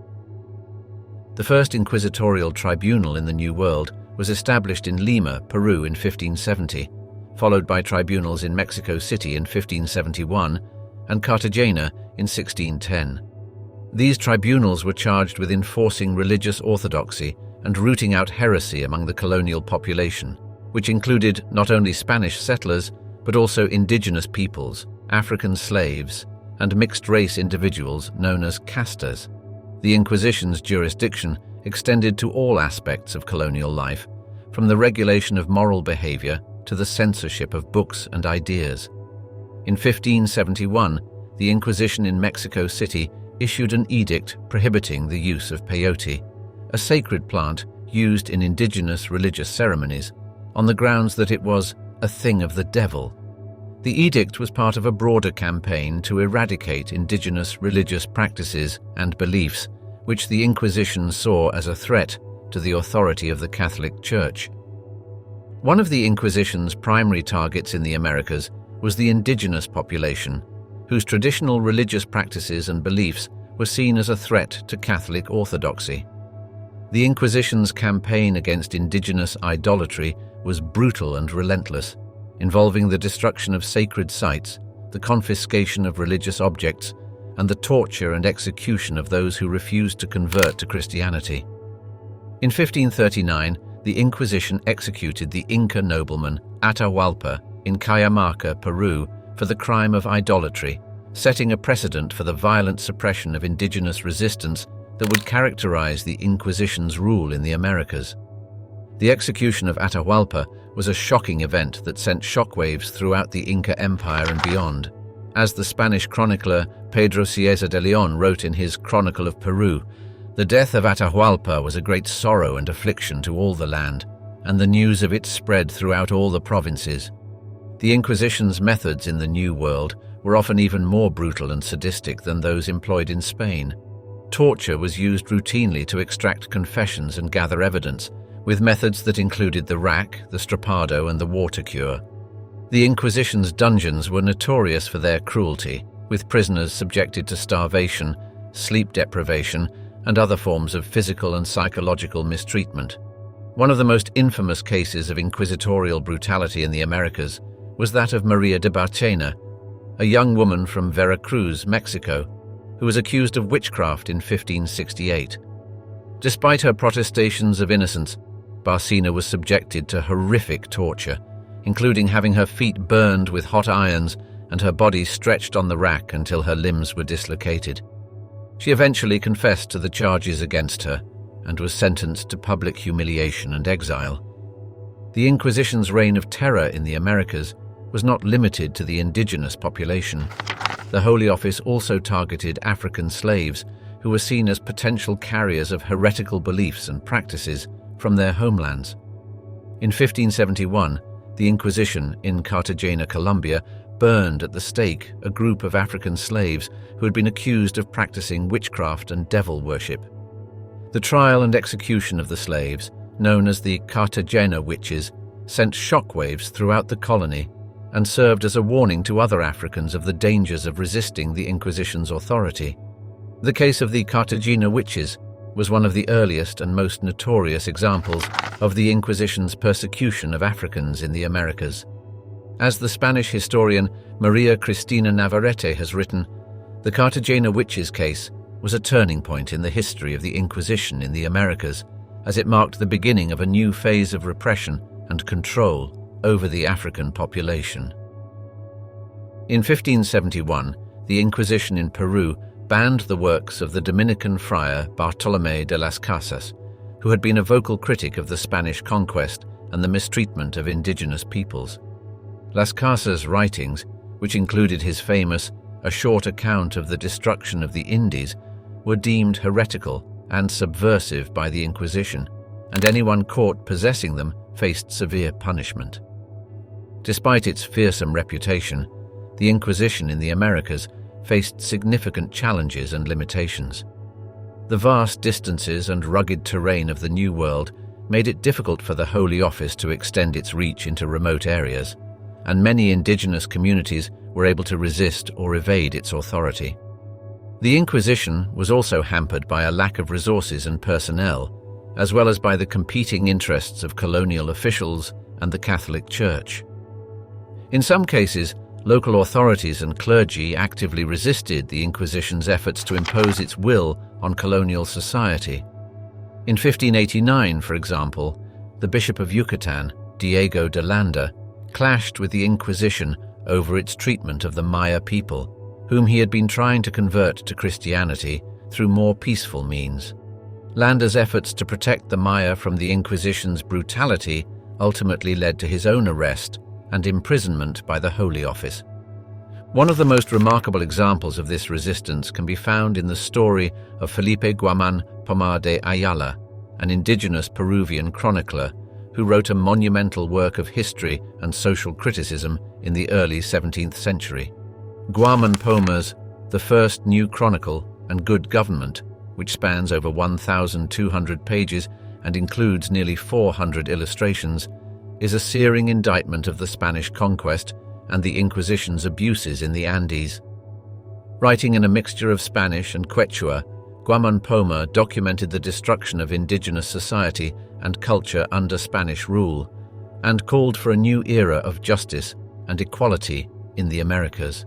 The first inquisitorial tribunal in the New World was established in Lima, Peru in 1570, followed by tribunals in Mexico City in 1571 and Cartagena in 1610. These tribunals were charged with enforcing religious orthodoxy and rooting out heresy among the colonial population, which included not only Spanish settlers, but also indigenous peoples, African slaves, and mixed-race individuals known as castas. The Inquisition's jurisdiction extended to all aspects of colonial life, from the regulation of moral behavior to the censorship of books and ideas. In 1571, the Inquisition in Mexico City issued an edict prohibiting the use of peyote, a sacred plant used in indigenous religious ceremonies, on the grounds that it was a thing of the devil. The edict was part of a broader campaign to eradicate indigenous religious practices and beliefs, which the Inquisition saw as a threat to the authority of the Catholic Church. One of the Inquisition's primary targets in the Americas was the indigenous population, whose traditional religious practices and beliefs were seen as a threat to Catholic orthodoxy. The Inquisition's campaign against indigenous idolatry was brutal and relentless, involving the destruction of sacred sites, the confiscation of religious objects, and the torture and execution of those who refused to convert to Christianity. In 1539, the Inquisition executed the Inca nobleman Atahualpa in Cajamarca, Peru, for the crime of idolatry, setting a precedent for the violent suppression of indigenous resistance that would characterize the Inquisition's rule in the Americas. The execution of Atahualpa was a shocking event that sent shockwaves throughout the Inca Empire and beyond. As the Spanish chronicler Pedro Cieza de León wrote in his Chronicle of Peru, the death of Atahualpa was a great sorrow and affliction to all the land, and the news of it spread throughout all the provinces. The Inquisition's methods in the New World were often even more brutal and sadistic than those employed in Spain. Torture was used routinely to extract confessions and gather evidence, with methods that included the rack, the strappado, and the water cure. The Inquisition's dungeons were notorious for their cruelty, with prisoners subjected to starvation, sleep deprivation, and other forms of physical and psychological mistreatment. One of the most infamous cases of inquisitorial brutality in the Americas was that of Maria de Barchena, a young woman from Veracruz, Mexico, who was accused of witchcraft in 1568. Despite her protestations of innocence, Barcena was subjected to horrific torture, including having her feet burned with hot irons and her body stretched on the rack until her limbs were dislocated. She eventually confessed to the charges against her and was sentenced to public humiliation and exile. The Inquisition's reign of terror in the Americas was not limited to the indigenous population. The Holy Office also targeted African slaves who were seen as potential carriers of heretical beliefs and practices from their homelands. In 1571, the Inquisition in Cartagena, Colombia, burned at the stake a group of African slaves who had been accused of practicing witchcraft and devil worship. The trial and execution of the slaves, known as the Cartagena witches, sent shockwaves throughout the colony and served as a warning to other Africans of the dangers of resisting the Inquisition's authority. The case of the Cartagena witches was one of the earliest and most notorious examples of the Inquisition's persecution of Africans in the Americas. As the Spanish historian Maria Cristina Navarrete has written, the Cartagena witches case was a turning point in the history of the Inquisition in the Americas, as it marked the beginning of a new phase of repression and control over the African population. In 1571, the Inquisition in Peru banned the works of the Dominican friar Bartolomé de las Casas, who had been a vocal critic of the Spanish conquest and the mistreatment of indigenous peoples. Las Casas' writings, which included his famous A Short Account of the Destruction of the Indies, were deemed heretical and subversive by the Inquisition, and anyone caught possessing them faced severe punishment. Despite its fearsome reputation, the Inquisition in the Americas faced significant challenges and limitations. The vast distances and rugged terrain of the New World made it difficult for the Holy Office to extend its reach into remote areas, and many indigenous communities were able to resist or evade its authority. The Inquisition was also hampered by a lack of resources and personnel, as well as by the competing interests of colonial officials and the Catholic Church. In some cases, local authorities and clergy actively resisted the Inquisition's efforts to impose its will on colonial society. In 1589, for example, the Bishop of Yucatan, Diego de Landa, clashed with the Inquisition over its treatment of the Maya people, whom he had been trying to convert to Christianity through more peaceful means. Landa's efforts to protect the Maya from the Inquisition's brutality ultimately led to his own arrest and imprisonment by the Holy Office. One of the most remarkable examples of this resistance can be found in the story of Felipe Guamán Pomar de Ayala, an indigenous Peruvian chronicler who wrote a monumental work of history and social criticism in the early 17th century. Guamán Pomar's The First New Chronicle and Good Government, which spans over 1,200 pages and includes nearly 400 illustrations, is a searing indictment of the Spanish conquest and the Inquisition's abuses in the Andes. Writing in a mixture of Spanish and Quechua, Guamán Pomar documented the destruction of indigenous society and culture under Spanish rule, and called for a new era of justice and equality in the Americas.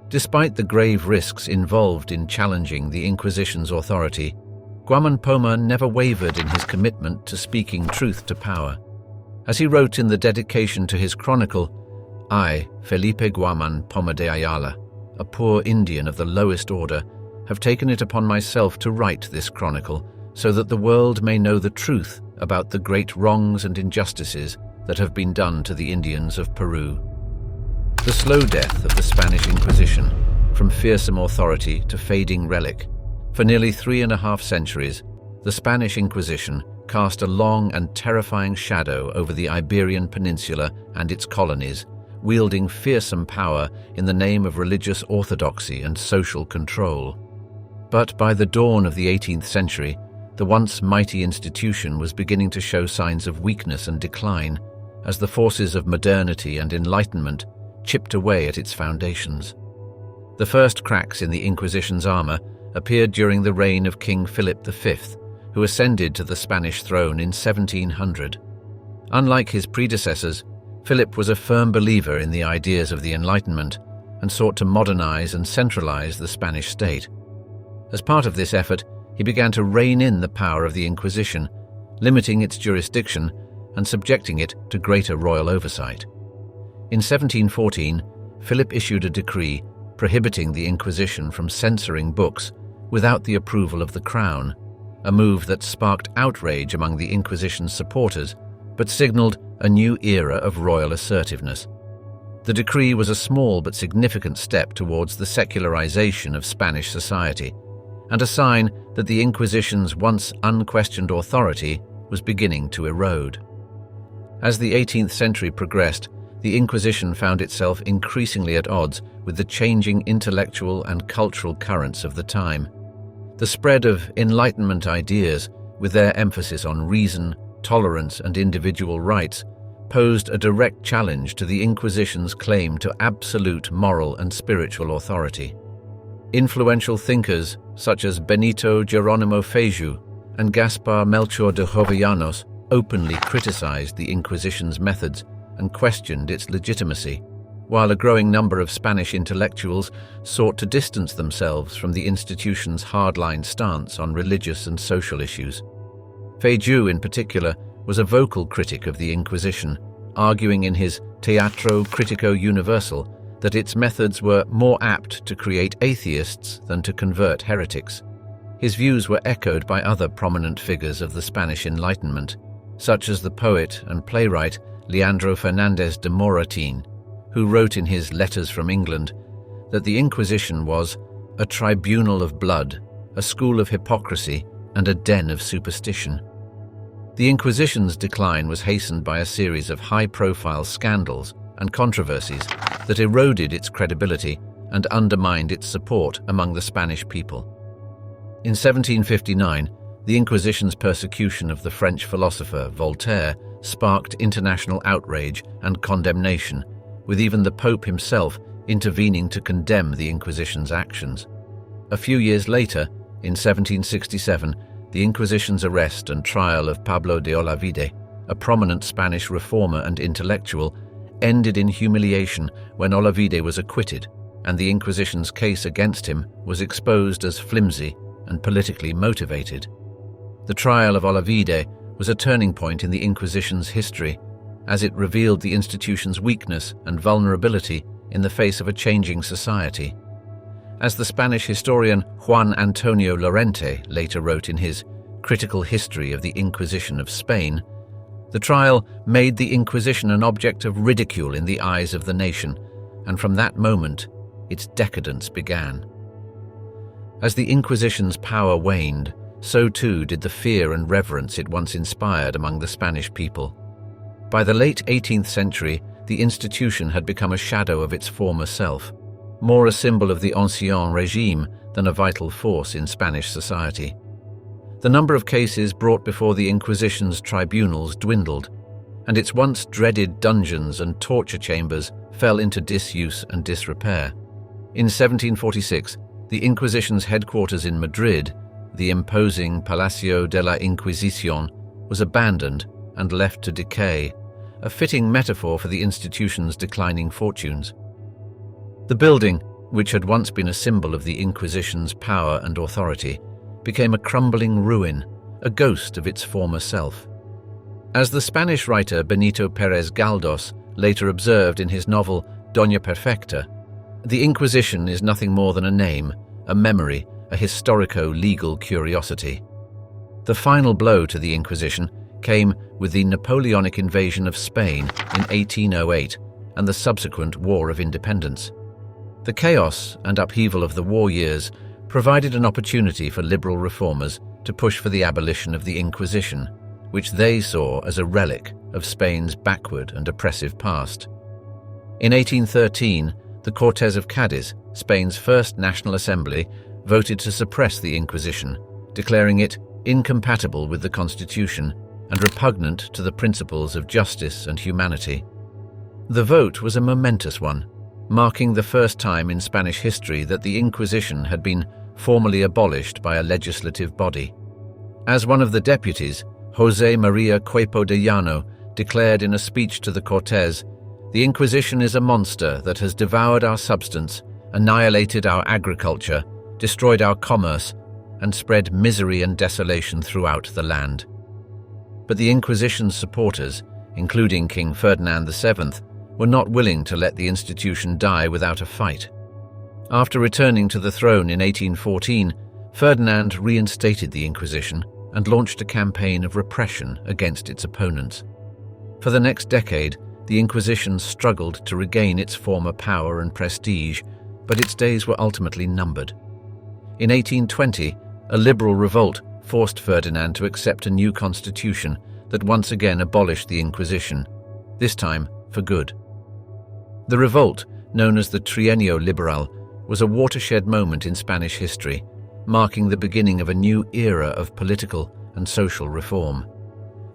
Despite the grave risks involved in challenging the Inquisition's authority, Guamán Pomar never wavered in his commitment to speaking truth to power. As he wrote in the dedication to his chronicle, "I, Felipe Guamán Pomar de Ayala, a poor Indian of the lowest order, have taken it upon myself to write this chronicle so that the world may know the truth about the great wrongs and injustices that have been done to the Indians of Peru." The slow death of the Spanish Inquisition, from fearsome authority to fading relic. For nearly 3.5 centuries, the Spanish Inquisition cast a long and terrifying shadow over the Iberian Peninsula and its colonies, wielding fearsome power in the name of religious orthodoxy and social control. But by the dawn of the 18th century, the once mighty institution was beginning to show signs of weakness and decline, as the forces of modernity and enlightenment chipped away at its foundations. The first cracks in the Inquisition's armor appeared during the reign of King Philip V, who ascended to the Spanish throne in 1700. Unlike his predecessors, Philip was a firm believer in the ideas of the Enlightenment and sought to modernize and centralize the Spanish state. As part of this effort, he began to rein in the power of the Inquisition, limiting its jurisdiction and subjecting it to greater royal oversight. In 1714, Philip issued a decree prohibiting the Inquisition from censoring books without the approval of the Crown, a move that sparked outrage among the Inquisition's supporters, but signaled a new era of royal assertiveness. The decree was a small but significant step towards the secularization of Spanish society, and a sign that the Inquisition's once unquestioned authority was beginning to erode. As the 18th century progressed, the Inquisition found itself increasingly at odds with the changing intellectual and cultural currents of the time. The spread of Enlightenment ideas, with their emphasis on reason, tolerance, and individual rights, posed a direct challenge to the Inquisition's claim to absolute moral and spiritual authority. Influential thinkers such as Benito Geronimo Feijoo and Gaspar Melchor de Jovellanos openly criticized the Inquisition's methods and questioned its legitimacy, while a growing number of Spanish intellectuals sought to distance themselves from the institution's hardline stance on religious and social issues. Feijoo, in particular, was a vocal critic of the Inquisition, arguing in his Teatro Critico Universal that its methods were more apt to create atheists than to convert heretics. His views were echoed by other prominent figures of the Spanish Enlightenment, such as the poet and playwright Leandro Fernández de Moratín, who wrote in his Letters from England that the Inquisition was a tribunal of blood, a school of hypocrisy, and a den of superstition. The Inquisition's decline was hastened by a series of high-profile scandals and controversies that eroded its credibility and undermined its support among the Spanish people. In 1759, the Inquisition's persecution of the French philosopher Voltaire sparked international outrage and condemnation, with even the Pope himself intervening to condemn the Inquisition's actions. A few years later, in 1767, the Inquisition's arrest and trial of Pablo de Olavide, a prominent Spanish reformer and intellectual, ended in humiliation when Olavide was acquitted, and the Inquisition's case against him was exposed as flimsy and politically motivated. The trial of Olavide was a turning point in the Inquisition's history, as it revealed the institution's weakness and vulnerability in the face of a changing society. As the Spanish historian Juan Antonio Lorente later wrote in his Critical History of the Inquisition of Spain, the trial made the Inquisition an object of ridicule in the eyes of the nation, and from that moment, its decadence began. As the Inquisition's power waned, so too did the fear and reverence it once inspired among the Spanish people. By the late 18th century, the institution had become a shadow of its former self, more a symbol of the ancien régime than a vital force in Spanish society. The number of cases brought before the Inquisition's tribunals dwindled, and its once dreaded dungeons and torture chambers fell into disuse and disrepair. In 1746, the Inquisition's headquarters in Madrid, the imposing Palacio de la Inquisición, was abandoned and left to decay, a fitting metaphor for the institution's declining fortunes. The building, which had once been a symbol of the Inquisition's power and authority, became a crumbling ruin, a ghost of its former self. As the Spanish writer Benito Pérez Galdós later observed in his novel Doña Perfecta, the Inquisition is nothing more than a name, a memory, a historico-legal curiosity. The final blow to the Inquisition came with the Napoleonic invasion of Spain in 1808 and the subsequent War of Independence. The chaos and upheaval of the war years provided an opportunity for liberal reformers to push for the abolition of the Inquisition, which they saw as a relic of Spain's backward and oppressive past. In 1813, the Cortes of Cádiz, Spain's first national assembly, voted to suppress the Inquisition, declaring it incompatible with the Constitution and repugnant to the principles of justice and humanity. The vote was a momentous one, marking the first time in Spanish history that the Inquisition had been formally abolished by a legislative body. As one of the deputies, José María Cuepo de Llano declared in a speech to the Cortes, "The Inquisition is a monster that has devoured our substance, annihilated our agriculture, destroyed our commerce, and spread misery and desolation throughout the land." But the Inquisition's supporters, including King Ferdinand VII, were not willing to let the institution die without a fight. After returning to the throne in 1814, Ferdinand reinstated the Inquisition and launched a campaign of repression against its opponents. For the next decade, the Inquisition struggled to regain its former power and prestige, but its days were ultimately numbered. In 1820, a liberal revolt forced Ferdinand to accept a new constitution that once again abolished the Inquisition, this time for good. The revolt, known as the Trienio Liberal, was a watershed moment in Spanish history, marking the beginning of a new era of political and social reform.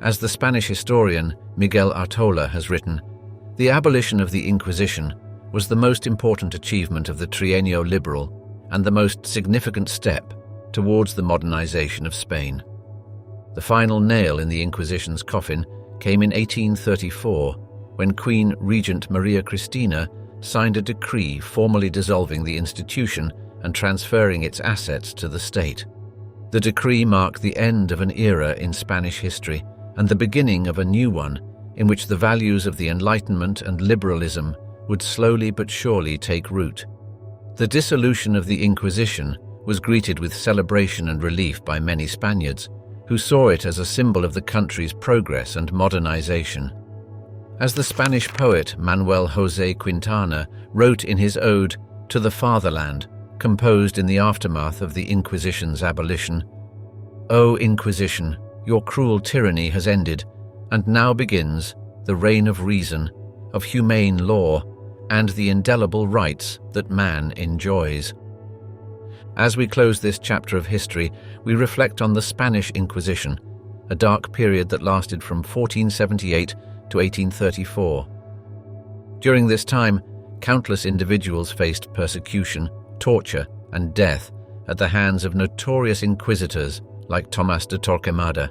As the Spanish historian Miguel Artola has written, the abolition of the Inquisition was the most important achievement of the Trienio Liberal and the most significant step towards the modernization of Spain. The final nail in the Inquisition's coffin came in 1834, when Queen Regent Maria Cristina signed a decree formally dissolving the institution and transferring its assets to the state. The decree marked the end of an era in Spanish history and the beginning of a new one in which the values of the Enlightenment and liberalism would slowly but surely take root. The dissolution of the Inquisition was greeted with celebration and relief by many Spaniards, who saw it as a symbol of the country's progress and modernization. As the Spanish poet Manuel José Quintana wrote in his ode to the Fatherland, composed in the aftermath of the Inquisition's abolition, "O Inquisition, your cruel tyranny has ended, and now begins the reign of reason, of humane law, and the indelible rights that man enjoys." As we close this chapter of history, we reflect on the Spanish Inquisition, a dark period that lasted from 1478 to 1834. During this time, countless individuals faced persecution, torture, and death at the hands of notorious inquisitors like Tomás de Torquemada.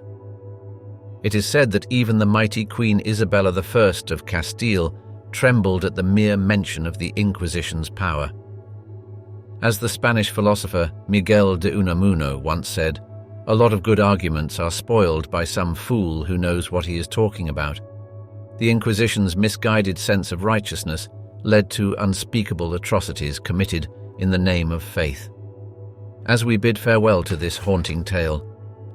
It is said that even the mighty Queen Isabella I of Castile trembled at the mere mention of the Inquisition's power. As the Spanish philosopher Miguel de Unamuno once said, "A lot of good arguments are spoiled by some fool who knows what he is talking about." The Inquisition's misguided sense of righteousness led to unspeakable atrocities committed in the name of faith. As we bid farewell to this haunting tale,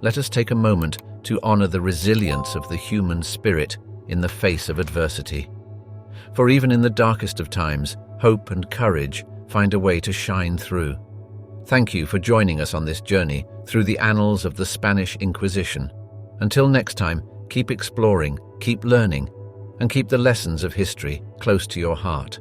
let us take a moment to honor the resilience of the human spirit in the face of adversity. For even in the darkest of times, hope and courage find a way to shine through. Thank you for joining us on this journey through the annals of the Spanish Inquisition. Until next time, keep exploring, keep learning, and keep the lessons of history close to your heart.